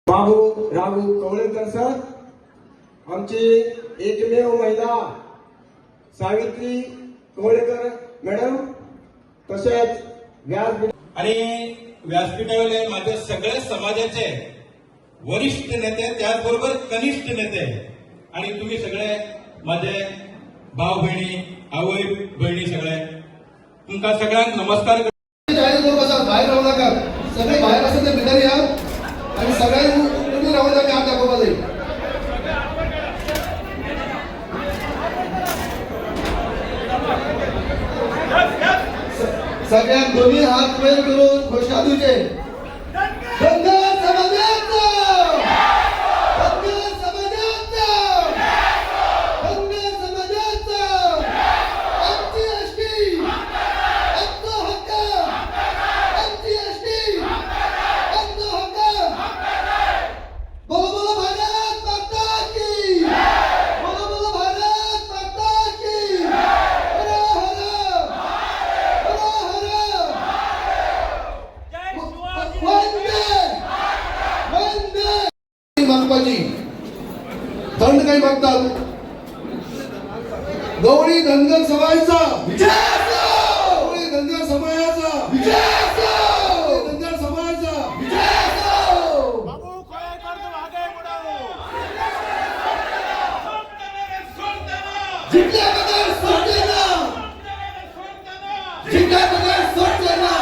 बाबू राघू Kavlekar sir, आमची एकमेव महिला सावित्री कवळेकर मॅडम, तसेच आणि व्यासपीठावर माझ्या सगळ्या समाजाचे वरिष्ठ नेते, त्याचबरोबर कनिष्ठ नेते आणि तुम्ही सगळे माझे भाऊ बहिणी, आवय बहिणी, सगळे तुमका सगळ्यांक नमस्कार. बाहेर राहू नका, सगळे बाहेर असेल तर भितर या आणि सगळ्यांनी तुम्ही राहू नका. हात दाखवा जाईल. सगळ्यात दोन्ही हात वर करून घोषणा द्यायचे. धनगर समाजाचा, धनगर समाजाचा, धनगर समाजाचा, आमची एसटी, आमचा हक्क, आमची एसटी, आमचा हक्क. बोलो बोलो भारत माता की, बोलो बोलो भारत माता की. हर हर दंड काही मागतात. गवळी धनगर समाजाचा विजय असो, गवळी धनगर समाजाचा विजय असो, धनगर समाजाचा विजय असो. बाबू कोळेकर तो आगे बढ़ो. जिंकल्या बगैर सोडते ना, जिंकल्या बगैर सोडते ना.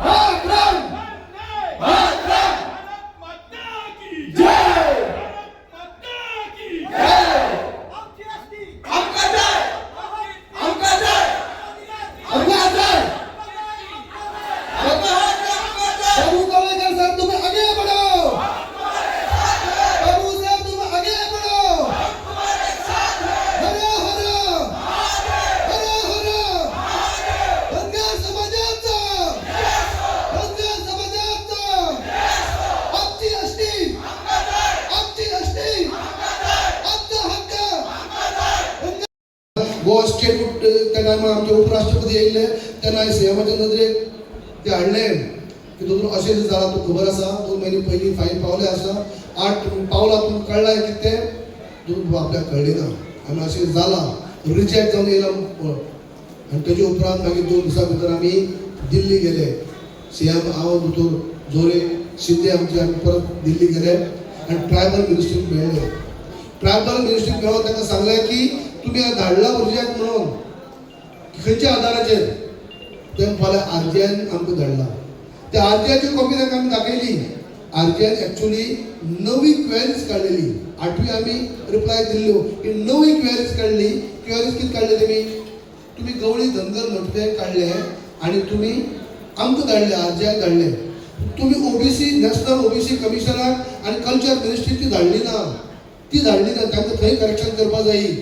भाग रंग, भाग रंग. त्यांना आमचे उपराष्ट्रपती येयले त्यांना सीएमाच्या नदरेक ते हाडले की तूं अशें जाला, तूं खबर आसा 2 महिने पयलीं फायन पावले आसा, 8 पावलां तुमकां कळलाय कितें तूं आपल्याक कळ्ळें ना. आनी अशें जाला, रिजेक्ट जावन येयला आनी तेजे उपरांत मागीर 2 दिसां भितर आमी दिल्ली गेले. सीएम हांव दोतोर जोरे शिंदे आमचे आमी परत दिल्ली गेले आनी ट्रायबल मिनिस्ट्रीक मेळ्ळे. ट्रायबल मिनिस्ट्रीक मेळोन ताका सांगलें की तुम्ही धाडला रिजेक्ट म्हणून खंयच्या आदाराचेर. तें फाल्यां आरजीआयन आमकां धाडला. त्या आरजीआयची कॉपी ताका आमी दाखयली. आरजीआयन एक्चुअली नवी क्वेरीज काडलेली. 8वी आमी रिप्लाय दिल्ल्यो की नवी क्वेरीज काडली. क्वेरीज कितें काडले तेमी, तुमी गवळी धनगर नोटिफाय काडले आनी तुमी आमकां धाडले, आरजीआय धाडले. तुमी ओबीसी नॅशनल ओबीसी कमिशनाक आनी कल्चर मिनिस्ट्री ती धाडली ना. ती धाडली ना, तांकां थंय करेक्शन करपा जायी.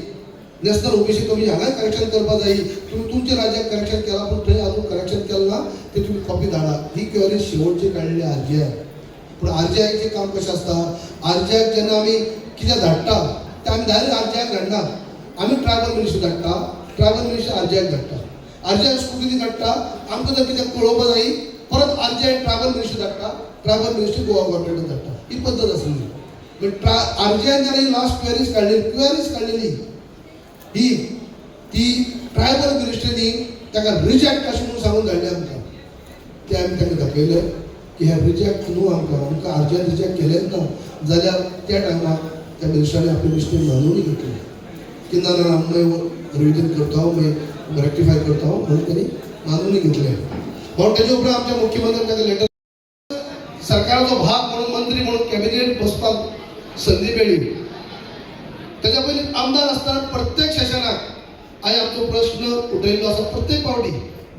नॅशनल ओबीसी कमिशन हांगा करेक्शन करपा जायी. तुम्ही तुमच्या राज्यात करेक्शन केला पण थंय अजून करेक्शन केलं ना, ते तुम्ही कॉपी धाडा. ही क्वेरी शेवटची काडलेली आरजीआय. पूण आरजीआयचें काम कशें आसता, आरजीआयक जेन्ना आमी कितें धाडटा तें आमी डायरेक्ट आरजीआयक धाडना. आमी ट्रायबल मिनिस्ट्री धाडटा, ट्रायबल मिनिस्ट्री आरजीआयक धाडटा. आरजीआय स्कुटीनी धाडटा, आमकां जर कितें कळोवपा जायी परत आरजीआय ट्रायबल मिनिस्ट्री धाडटा, ट्रायबल मिनिस्ट्री गोवा गव्हर्मेंटाक धाडटा. ही पद्दत आसली. आरजीआयन जेन्ना ही लास्ट क्वेरीज काडलेली ही ती ट्रायबल मिनिस्ट्रीनी ताका रिजेक्ट अशें म्हणून सांगून धाडलें आमकां. ते आमी तांकां दाखयलें की हे रिजेक्ट न्हू, आमकां आरजीआय रिजेक्ट केलेंच ना. जाल्यार त्या टायमार त्या मिनिस्टरांनी आपली मिस्टेक मानून घेतली की ना ना मैं रिविजन करता हूँ, मैं रेक्टिफाय करता हूँ म्हणून त्यांनी मानून घेतले. म्हणून तेजे उपरांत आमच्या मुख्यमंत्र्यांनी ताका लेटर, सरकाराचो भाग म्हणून मंत्री म्हणून कॅबिनेट बसपाक संदी मेळ्ळी. त्याच्या पयलीं आमदार आसतना प्रत्येक सेशनाक हांवें आमचो प्रश्न उठयल्लो आसा. प्रत्येक फावटी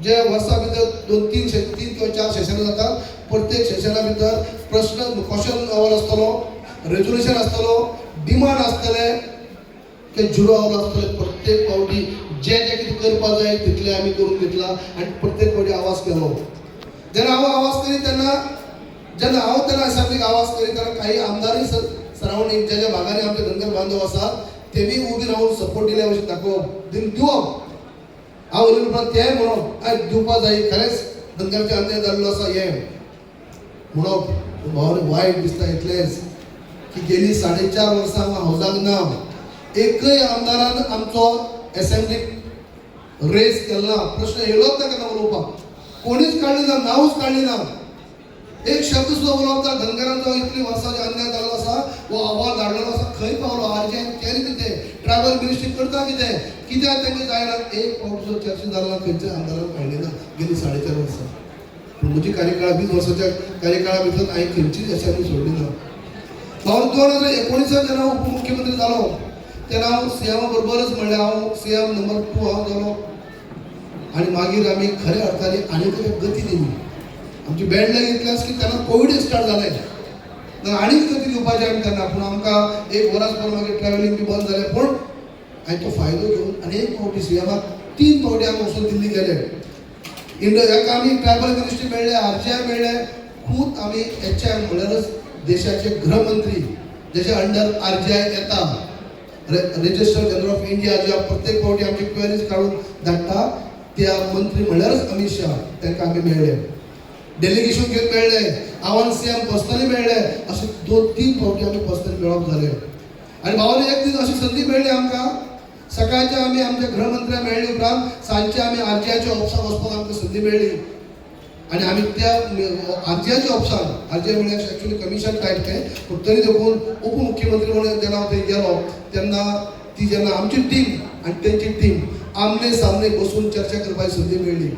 जे वर्सा भितर 2-3 किंवा 4 सेशनां जातात, प्रत्येक सेशना भितर प्रश्न क्वेश्चन अवर आसतलो, रेजोल्युशन आसतलो, डिमांड आसतले, ते झिरो अवर आसतले. प्रत्येक फावटी जे जे कितें करपा जाय तितलें आमी करून घेतला आनी प्रत्येक फावटी आवाज केलो. जेन्ना हांव आवाज करी जेन्ना हांव तेन्ना असेंब्लीक आवाज करी तेन्ना काही आमदारय सरावंडींग ज्या ज्या भागांनी आमचे धनगर बांधव आसात तेमी उबी रावन सपोर्ट दिले अशें दाखोवप दिवप. हांव उलयलो ते म्हणप दिवपा जाय, खरेंच धनगरचे अन्याय जाल्लो आसा हे. म्हणून भावाने वायट दिसता इतलेंच की गेली 4.5 वर्सां हांव हावजाक ना, एकय आमदारान आमचो असेंब्लीक रेस केलो ना, प्रश्न येयलोच ना केन्ना उलोवपाक, कोणीच काडली ना, नांवच काडली ना, एक शब्द सुद्धा उलोवप ना. धनगरांचो इतली वर्सांचो अन्याय जाल्लो आसा, वो अहवाल धाडलेलो आसा, खंय पावलो, आरजीआयन केलें कितें, ट्रायबल मिनिस्ट्री करता कित्याक तांकां जायना, एक फावट सुद्दां चर्चा जालो ना, खंयच्या आमदारान काडली ना गेली 4.5 वर्सां. म्हजी कार्यकाळ 20 वर्साच्या कार्यकाळा भितर हांवें खंयचीच असेंब्ली सोडली ना. हांव 2019 जेन्ना उपमुख्यमंत्री जालो तेन्ना हांव सीएमा बरोबरच म्हणलें, हांव सीएम नंबर 2 हांव जालो आनी मागीर आमी खऱ्या अर्थान आनीक गती दिली. आमची बँड लायन इतल्यास की तेन्ना कोविड स्टार्ट जालें, आनीक गती दिवपाचें आमी तेन्ना, पूण आमकां एक वरासभर मागीर ट्रॅव्हलिंग बी बंद जालें, पूण हांवें तो फायदो घेवन आनीक फावटी सीएमाक 3 फावटी आमी वचून दिल्ली गेले. हेका आमी ट्रायबल मिनिस्ट्री मेळ्ळे, आरजीआय मेळ्ळे, खूब आमी HM म्हणल्यारच देशाचे गृहमंत्री जेचे अंडर आरजीआय येता, रजिस्टर जनरल ऑफ इंडिया, ज्या प्रत्येक फावटी आमचे क्वेरीज काढून धाडटा त्या मंत्री म्हणल्यारच अमित शाह, तांकां आमी मेळ्ळे, डेलिगेशन घेवन मेळ्ळे, आव्हान सीएम पर्सनली मेळ्ळे, अशें 2-3 फावटी आमी पर्सनली मेळप जालें. आनी भावानी एक दीस अशी संदी मेळ्ळी आमकां, सकाळचे आमी आमच्या गृहमंत्र्या मेळ्ळे उपरांत सांजचे आमी आरजीआयच्या ऑफिसाक वचपाक आमकां संदी मेळ्ळी. आनी आमी त्या आरजीआयच्या ऑफिसान, आरजीआय म्हणजे एक्चुअली कमिशन टायप तें, पूण तरी देखून उपमुख्यमंत्री म्हणून जेन्ना हांव थंय गेलो तेन्ना ती जेन्ना आमची टीम आनी तेंची टीम आमने सामने बसून चर्चा करपाची संदी मेळ्ळी.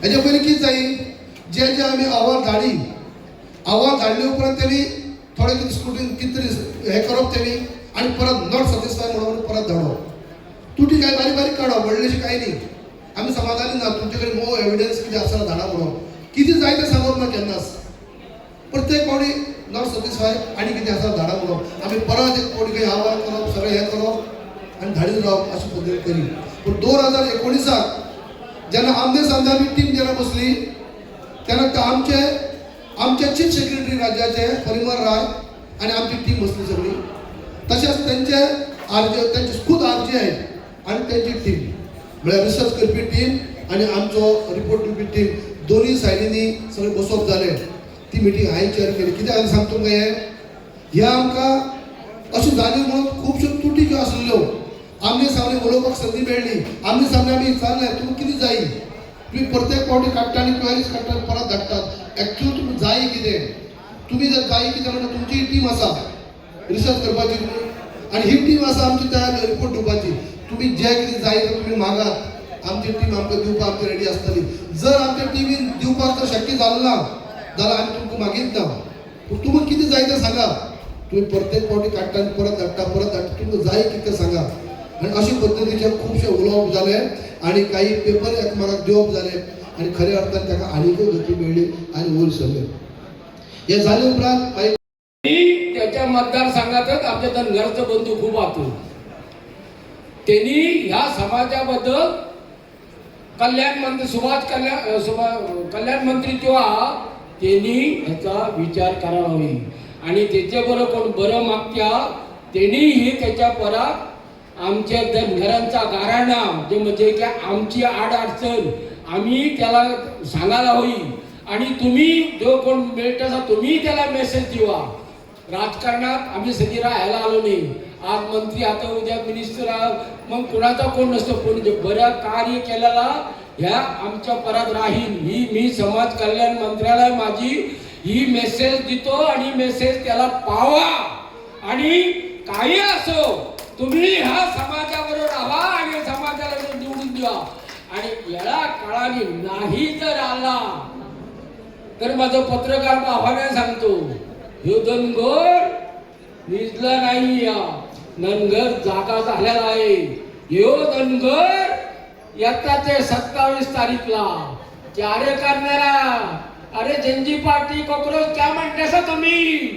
हेजे पयलीं कितें जायी, जे आमी अहवाल धाडले उपरांत तेणी थोडे कितें स्क्रुटीन कितें तरी हें करप तेणी आनी परत नॉट सॅटिस्फाय म्हणून परत धाडप, तुटी काय बारीक काडप, व्हडलेशी कांय न्ही. आमी समाधानी ना, तुमचे कडेन नो एविडन्स कितें आसा धाडा म्हणून, कितें जाय तें सांगप ना केन्नाच, प्रत्येक फावटी नॉट सॅटिस्फाय आनी कितें आसा धाडा म्हणून आमी परत एक फावटी खंय अहवाल करप, सगळें हें करप आनी धाडीत रावप अशी पद्दत केली. पूण 2019 जेन्ना आमने सामने टीम जेन्ना बसली तेन्ना आमचे चीफ सेक्रेटरी राज्याचे परिमल राय आनी आमची टीम बसली सगळी, तशेंच त्यांचे खुद आरजीआय आनी तेंची टीम म्हळ्यार रिसर्च करपी टीम आनी आमचो रिपोर्ट दिवपी टीम, दोनूय सायडींनी सगळें बसप जालें. ती मिटींग हांवें चॅर केली. कित्याक हांवें सांगता तुमकां हें आमकां अशें जालें म्हणून खुबश्यो त्रुटी ज्यो आसलेल्यो आमने सामने उलोवपाक संदी मेळ्ळी. आमने सामने आमी विचारलें तुमकां कितें जायी, तुम्ही प्रत्येक फावटी काडटा आनी क्वेरीज काडटा परत धाडटात, एक्चुअली तुमी जाय कितें, तुमी जर जाय कितें म्हणटा तुमची टीम आसा रिसर्च करपाची आनी ही टीम आसा आमची तयार रिपोर्ट दिवपाची, तुमी जे कितें जाय तें तुमी मागात, आमची टीम आमकां दिवपाक आमची रेडी आसतली. जर आमच्या टिमीन दिवपाक जर शक्य जालें ना जाल्यार आमी तुमकां मागीत ना, पूण तुमकां कितें जाय तें सांगा. तुम्ही प्रत्येक फावटी काडटा आनी परत धाडटा तुमकां जाय कितें सांगा. आनी अशे पद्दतीचे खुबशे उलोवप जाले आनी काही पेपर एकमेकाक दिवप जाले आनी खऱ्या अर्थान ताका आनीकय गती मेळ्ळी आनी वयर सरले. हे जाले उपरांत त्याच्या मतदारसंघातच आमचे धनगरचे बंधू खूप आतूर, त्यांनी ह्या समाजाबद्दल कल्याण मंत्री कल्याण मंत्री जेव्हा त्यांनी ह्याचा विचार करावा हवी आणि त्याच्या बरोबर कोण बरं मागत्या त्यांनी ही त्याच्या परात आमच्या धनगरांचा गाराणा जे म्हणजे की आमची अडचण आम्ही त्याला सांगायला हवी आणि तुम्ही जो कोण मिळता तुम्ही त्याला मेसेज दिवा. राजकारणात आम्ही सगळी राहायला आलो नाही, आज मंत्री आता उद्या मिनिस्टर, मग कोणाचा कोण नसतो, कोण बरं कार्य केलेला ह्या आमच्या परात राहील ही मी समाज कल्याण मंत्र्याला माझी ही मेसेज देतो आणि मेसेज त्याला पावा आणि काही असो तुम्ही ह्या समाजाबरोबर राहा आणि समाजाला निवडून द्या आणि याला काळाने नाही जर आला तर माझं पत्रकार आव्हाने सांगतो ह्यो धनगर निजला नाही, या धनगर जागा झालेला आहे. ह्यो धनगर येताचे 27 तारीखला कार्य करणारा, अरे जनजी पार्टी कॉक्रोच क्या म्हणतेस तुम्ही,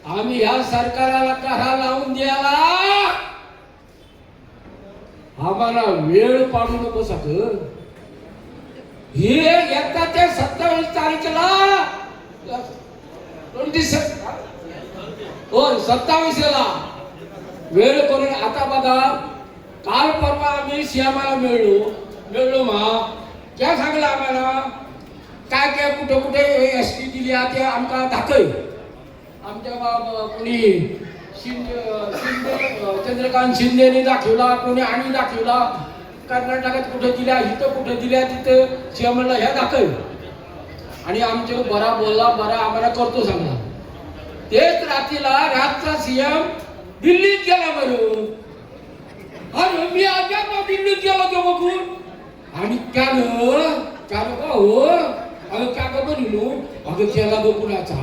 आम्ही ह्या सरकाराला करा लावून द्यायला आम्हाला वेळ पाडू नको सगळं. हे येताचे 27 तारीखला 27 ला वेळ करून आता बघा काल परवा आम्ही सीएमला मिळलो मा क्या सांगलं आम्हाला काय काय कुठे कुठे एस टी दिली ते आमकां दाखय. आमच्या कोणी चंद्रकांत शिंदेने दाखवला, कोणी आणि दाखवला. कर्नाटकात कुठे दिल्या, इथं कुठे दिल्या, तिथं सीएमला ह्या दाखव. आणि आमच्या बरा बोलला, बरा आम्हाला करतो सांगला. तेच रातचा सीएम दिल्लीत गेला बरं. अरे मी अजून दिल्लीत गेलो ते बघून. आणि त्यानं का हो अगं का ग बनलो अगं केला ग कुणाचा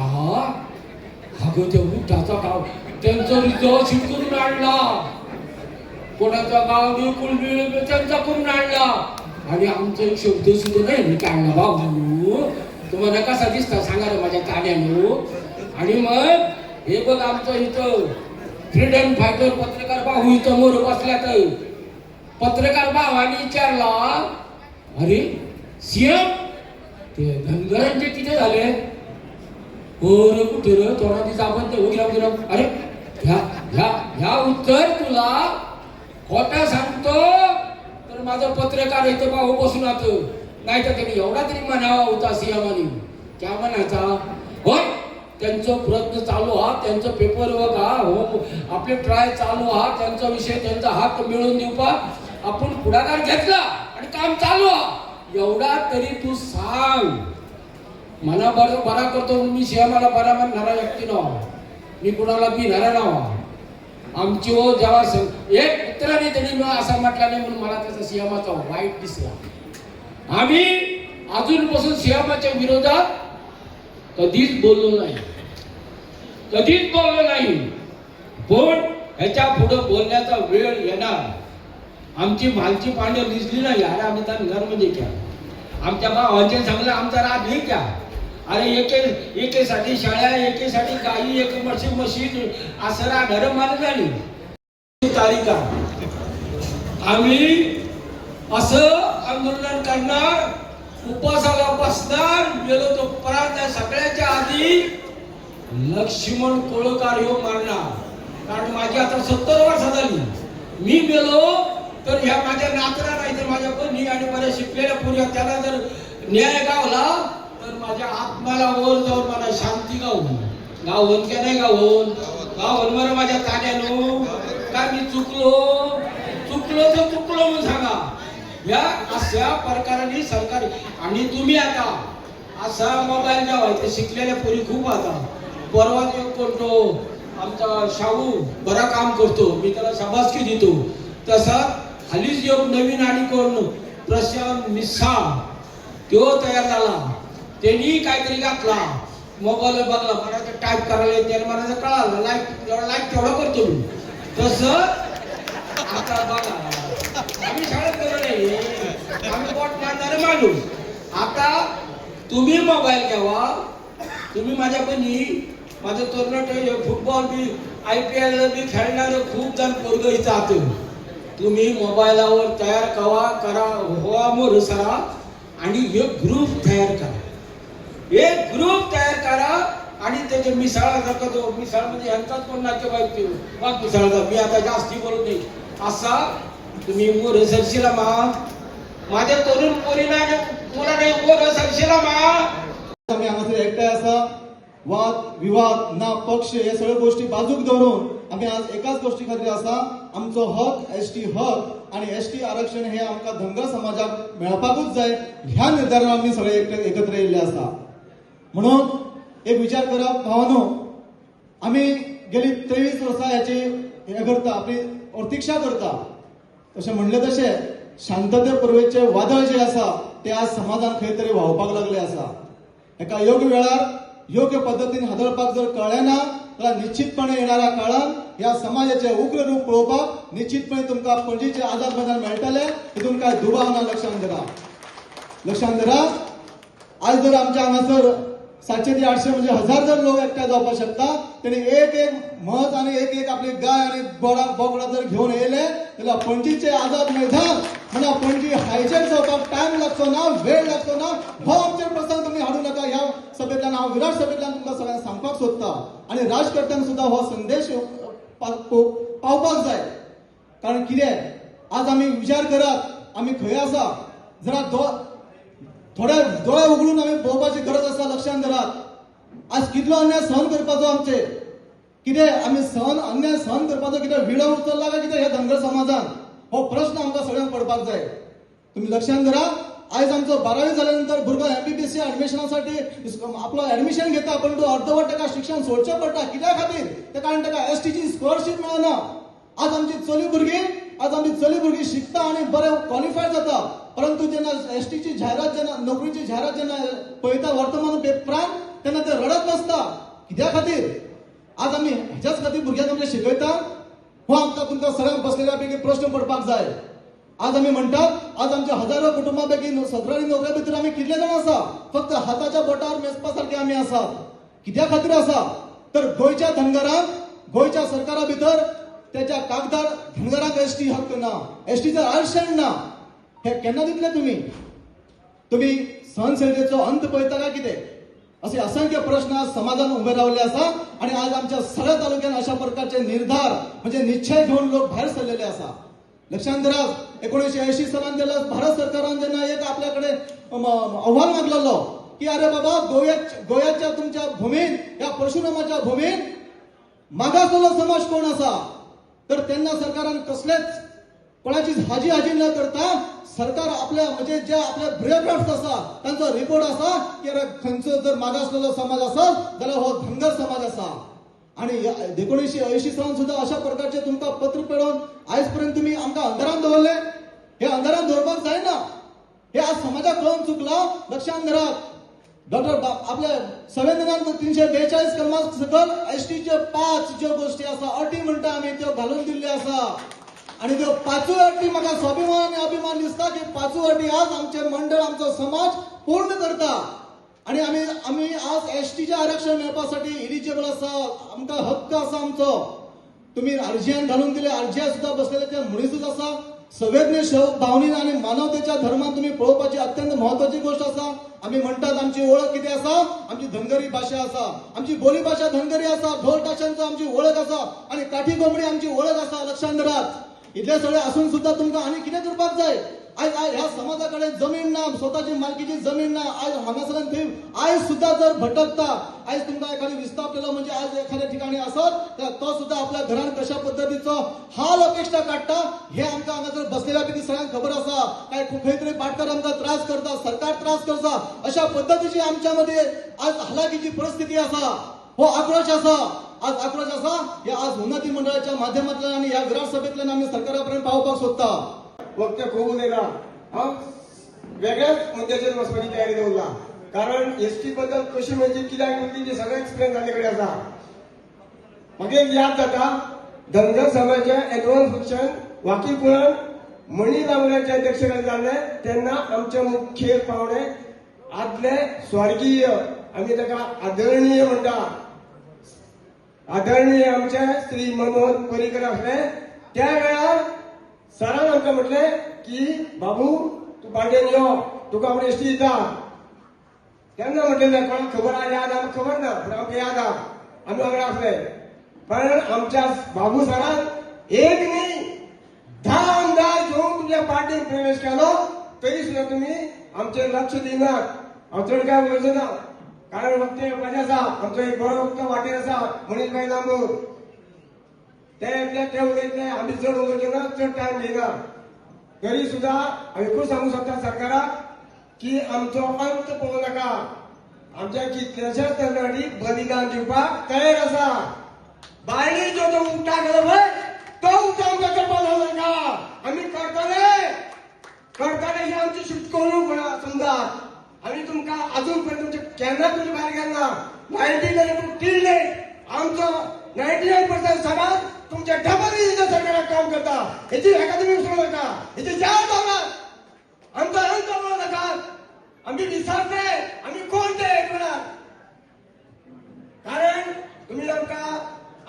अगं त्या उठाचा गाव त्यांचा रिझॉर्ट शीट करून आणला. कोणाचा गाव बिलकुल त्यांचा करून आणला. आणि आमचा एक शब्द सुद्धा नाही मी काढला. भाऊ तुम्हाला कसा दिसता सांगा रे माझ्या ताण्यानो. आणि मग हे बघ आमचं इथं फ्रीडम फायटर पत्रकार भाऊ इथं मोर बसल्या. तर पत्रकार भावाने विचारला अरे सीएम ते धनगरांचे किती झाले. हो कुठे रे थोडा दिवस आपण ते उघडा. अरे ह्या उत्तर तुला खोटा सांगतो तर माझं पत्रकार इथं भाऊ बसून आत. नाही तर त्यांनी एवढा तरी म्हणावा होता सीएमानी. क्या म्हणायचा होय त्यांचं प्रयत्न चालू हा, त्यांचं पेपर वर्क हा, हो आपले ट्राय चालू हा, त्यांचा विषय त्यांचा हक्क मिळवून देऊ पा आपण पुढाकार घेतला आणि काम चालू हा. एवढा तरी तू सांग. मला बरा करतो मी सीएमाला बरा म्हणणारा व्यक्ती नव्हा, मी कुणाला भिणारा नव्हा. आमची हो जेव्हा एक उत्तराने त्यांनी असा म्हटला नाही म्हणून मला त्याचा सीएमाचा वाईट दिसला. आम्ही अजूनपासून सीएमाच्या विरोधात कधीच बोललो नाही, कधीच बोललो नाही. पण ह्याच्या पुढे बोलण्याचा वेळ येणार. आमची मालची पांढर दिसली नाही अरे आम्ही तर घरमध्ये क्या आमच्या भावांचे चांगलं आमचा राग नाही क्या. अरे एकेसाठी शाळा, एकेसाठी गाई, एक मशीन असं घर मानत झाली तारीख. आम्ही असं आंदोलन करणार, उपासाला बसणार. गेलो तो पराच्या सगळ्याच्या आधी लक्ष्मण कोळकार ह्यो मारणार. कारण माझी आता 70 वर्ष झाली. मी गेलो तर ह्या माझ्या नातरा नाही तर माझ्या बहिणी आणि माझ्या शिकलेल्या पुऱ्या त्याला जर न्याय गावला तर माझ्या आत्म्याला वर जाऊन मला शांती गावून गावून का नाही गावून गावून बरं माझ्या ताण्यानो. का मी चुकलो तर चुकलो म्हणून सांगा. या अशा प्रकाराने सरकार आणि तुम्ही आता असा मोबाईल द्यावा. शिकलेल्या पोरी खूप आता परवा करतो आमचा शाहू बरा काम करतो, मी त्याला शाबासकी देतो. तसा खालीच योग नवीन आणि कोण प्रशांत मिसाळ तो तयार झाला. त्यांनी काहीतरी घातला मोबाईल बघला मला टाईप करायला त्याला मला कळालं लाईक तेवढा करतो मी. तसं आता बघा आम्ही शाळेत गेलो नाही, आम्ही बोट मारणारे माणूस. आता तुम्ही मोबाईल घ्यावा. तुम्ही माझ्या बहिणी माझं तरुण फुटबॉल बी IPL बी खेळणारे खूप जण पोरग इथं आहात. तुम्ही मोबाईलवर तयार करा होवा मोर सरा आणि एक ग्रुप तयार करा. एक ग्रुप तयार करा आणि त्याचे मिसाळा दाखवतो. मिसाळ म्हणजे यांचाच पण नातेवाईक वाघ मिसाळचा. मी आता जास्ती बोलत नाही. असा तुम्ही मोर सरशीला मा माझ्या तरुण पोरीला मुला नाही मोर सरशीला मा. आम्ही हांगासर एकठांय आसा. वाद विवाद ना पक्ष हे सगळ्यो गोष्टी बाजूक दवरून आम्ही आज एकाच गोष्टी खातीर आसा. आमचो हक ST हक आणि ST आरक्षण हे आमकां धनगर समाजाक मेळपाकूच जाय ह्या निर्धारान आम्ही सगळे एकत्र येयल्ले आसा. म्हणून एक विचार करप भावानो, आम्ही गेली 23 वर्सां याची हे करता आपली प्रतीक्षा करता. तशें म्हणलें तशें शांतते पूर्वेचे वादळ जे आसा ते आज समाजान खंय तरी व्हांवपाक लागले आसा. एका योग्य वेळार योग्य पद्धतीने हाताळपाक जर कळ्ळें ना जाल्यार निश्चितपणे येणाऱ्या काळात या समाजाचे उग्र रूप पळोवपाक निश्चितपणे तुमकां पणजीचे आझाद मैदान मेळटले हितून काय दुबाव ना. लक्षांत धरा. आज जर आमच्या हांगासर 700 ते 800 म्हणजे 1000 जर लोक एकठांय जावपाक शकता तेणी एक म्हस आणि एक आपली गाय आणि बोकडा जर घेऊन येयले जाल्यार पणजीचे आझाद मैदान म्हणा पणजी हायजेक जावपाक टायम लागचो ना, वेळ लागचो ना. हो आमचे प्रसंग तुम्ही हाडू नका. ह्या सभेतल्यान हांव विराट सभेतल्यान तुमकां सगळ्यांक सांगपाक सोदता आणि राजकर्त्यांक सुद्धा हो संदेश पावपाक जाय. कारण कितें आज आम्ही विचार करात आम्ही खंय आसा. जरा थोड्या डोळे उघडून आम्ही पळोवपाची गरज आसा. लक्षांत धरात आज कितलो अन्याय सहन करपाचो आमचे, कितें आमी अन्याय सहन करपाचो कितें विडो उचलला काय कितें हे धनगर समाजान, हो प्रश्न आमकां सगळ्यांक पडपाक जाय. तुम्ही लक्षांत धरा, आज आमचं 12वी झाल्यानंतर भुरगो MPPC ऍडमिशनासाठी आपलं ऍडमिशन घेता, पण तो अर्धवट ताका शिक्षण सोडचें पडटा. कित्या खातीर? त्या कारण ताका STची स्कॉलरशीप मेळना. आज आमची चली भुरगीं शिकता आणि बरे क्वॉलिफाय जाता, परंतु जेन्ना STची जाहिरात, जेन्ना नोकरीची जाहिरात जेन्ना पळयता वर्तमान पेपरान, तेन्ना ते रडत नासता. कित्या खातीर? आज आमी हेच्याच खातीर भुरग्यांक आमच्या शिकयता. हो आमकां तुमकां सगळ्यांक बसलेल्या पैकी प्रश्न पडपाक जाय. आज आम्ही म्हणतात, आज आमच्या हजारो कुटुंबापैकी सरकारी नोकऱ्या भितर आम्ही कितले जाण आसा? फक्त हाताच्या बोटावर मेजपा सारखे आम्ही आसात. कित्या खातीर आसा? तर गोंयच्या धनगरांक, गोंयच्या सरकारा भितर त्याच्या कागदार धनगरांक ST हक्क ना, STचं आरक्षण ना. हे केन्ना दितले तुम्ही सहनशीलतेचो अंत पळयता काय कितें? असे असंख्य प्रश्न आज समाजान उभे रावले आसा आणि आज आमच्या सगळ्या तालुक्यात अशा प्रकारचे निर्धार म्हणजे निश्चय घेऊन लोक भायर सरलेले आसा. लक्षांत धरा, 1980 सालान जेन्ना भारत सरकारान जेन्ना एक आपल्याकडे अहवाल मागलेलो की अरे बाबा गोंयाच्या तुमच्या भूमीन, या परशुरामाच्या भूमीन मागासलेलो समाज कोण आसा, तर तेन्ना सरकारान कसलेच कोणाची हाजी न करता सरकार आपल्या म्हणजे जे आपले ब्युरोक्रॅट्स आसा तांचो रिपोर्ट आसा की अरे खंयचो जर मागासलेलो समाज आसा जाल्यार हो धनगर समाज आसा. आणि 1980 सालान सुद्धा अशा प्रकारचे तुमकां पत्र पेळोवन आयज पर्यंत तुम्ही आमकां अंधारान दवरले. हे अंधारान दवरपाक जायना. हे आज समाजाक कळून चुकला. लक्षांत धरात, डॉक्टर आपल्या संविधानान 342 कलमाक सकल STचे 5 ज्यो गोष्टी आसा, अटी म्हणटा आमी, त्यो घालून दिल्ल्यो आसा. आणि त्यो 5 अटी म्हाका स्वाभिमान आनी अभिमान दिसता की 5 अटी आज आमचे मंडळ, आमचो समाज पूर्ण करता. आणि आम्ही आज STचे आरक्षण मेळपासाठी इलिजिबल आसा, आमकां हक्क आसा आमचो. तुम्ही अर्जियान घालून दिले, अर्जिया सुद्धा बसलेले ते मनीसच आसा. संवेदने भावनेन आणि मानवतेच्या धर्मान तुम्ही पळोवपाची अत्यंत महत्वाची गोष्ट आसा. आम्ही म्हणतात आमची ओळख किती आसा? आमची धनगरी भाषा आसा, आमची बोली भाषा धनगरी आसा, ढोल ताशांचो आमची ओळख आसा आणि काठी कोंबडी आमची ओळख आसा. लक्षांत धरात, इतले सगळे असून सुद्धा तुमकां आनी कितें करपाक जाय? आज ह्या समाजाकडे जमीन ना, स्वतःची मालकीची जमीन ना. आज हांगासल्यान थंय आयज सुद्धा जर भटकता, आयज तुमकां एखादी विस्थापलेलो म्हणजे आज एखाद्या ठिकाणी असत तर तो सुद्धा आपल्या घरान कशा पद्धतीचो हाल अपेक्षा काडटा हे आमकां हांगा जर बसलेल्या पैकी सगळ्यांक खबर आसा. काय खंय तरी पाटकर आमकां त्रास करता, सरकार त्रास करता, अशा पद्धतीची आमच्या मध्ये आज हलाखीची परिस्थिती आसा. हो आक्रोश आसा. आज आक्रोश आसा हे आज उन्नती मंडळाच्या माध्यमांतल्यान आणि या विराट सभेतल्यान आम्ही सरकारापर्यंत पावपाक सोदता. वक्तव्य होऊ नये ना, वेगळ्याच मुद्द्याचेर वचपाची तयारी दवरला. कारण ST बद्दल कशी म्हणजे कित्याक म्हणली ते सगळे एक्सप्लेन जाल्ले कडेन आसा. म्हाका एक याद जाता, धनगर समाजाचे एडवान्स फंक्शन वाकीपुरान मणी लांगड्याच्या अध्यक्षतेखाली जाल्ले तेन्ना आमचे मुखेल पावणे आदले स्वर्गीय, आमी ताका आदरणीय म्हणटा, आदरणीय आमचे श्री मनोहर पर्रीकर आसले. त्या वेळार सरान आमकां म्हटले की बाबू तूं पाड्डेन यो, तुका आमी ST दिता. केन्ना म्हटलें कोणाक खबर आहा याद आमकां खबर ना, पूण आमकां याद आहा आमी वांगडा आसले. कारण आमच्या बाबू सरान एक न्ही 10 आमदार घेवन तुमच्या पार्टीन प्रवेश केलो, तरी सुद्धा तुम्ही आमचेर लक्ष दिनात. हांव चड काय उलयचो ना, कारण वक्तव्य येवपाचें आसा. आमचो एक बरो वक्तो वाटेर आसा, मनीषभाई लांबूर, ते उलयतले, आमी चड उलोवचे ना, चड टायम घेयना. तरी सुद्धा हांव एकूच सांगू सोदता सरकाराक की आमचो अंत पळोवं नाका. आमच्या कितल्याशाच तरणाटी बलिदान दिवपाक तयार आसा. बायली जो उठा गेलो पळय तो उठा आमकां करपाक नाका. आमी करतले ही आमची शिटकोवणूक समजात. आमी तुमकां अजून पर्यंत तुमचे केन्ना तुमचे भायर गेलना. 19 आमचो 99% समाज तुमच्या डबल इंजिन सरकाराक काम करता. हेची हेका तुमी विसरू नका. हेची जाप दवरात. आमचो अंत पळोवं नाकात. आमी विसरले आमी कोण ते कळात. कारण तुम्ही आमकां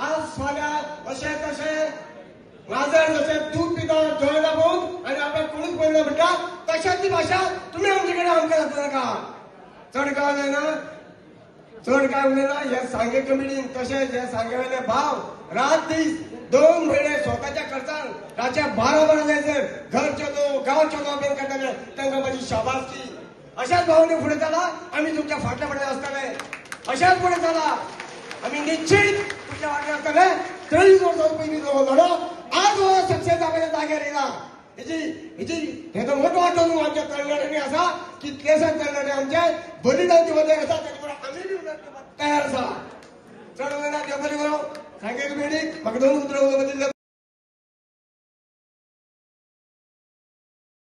आज स्वागत अशें तशें माजर जशें दूध पिता दोळे दाबून आनी आपल्याक कोणूच पळयना म्हणटा तशाच ती भाशा तुम्ही आमचे कडेन आमकां दाखोवं नाका. चड काय उलयना, चड काय उलयना. हे सांगे कमिटीन तशेंच हे सांगे वयले भाव रात दीस 2 म्हयने स्वताच्या खर्चान रातच्या 12 जायसर घर चलो गांव चलो अभियान करताले. तांकां माझी शाबासकी. अशाच भावने पुढे चला. आम्ही तुमच्या फाटल्या पडल्या असताना अशाच पुढे चला. आम्ही निश्चित तुमच्या वाटल्या असताना 23 वर्षांपूर्वी पहिली लढो आज सक्सेस आपल्या जागेवर येणार. ह्याचं मोठं वाटून आमच्या कर्नाटकाने असा की केसर कर्नाटक आमच्या बलिदान मध्ये असा त्याच्यामुळे आम्ही बी तयार असा चढवणार जबरी बरोबर सांगेल मेडिक म्हाका दोन उतरवलं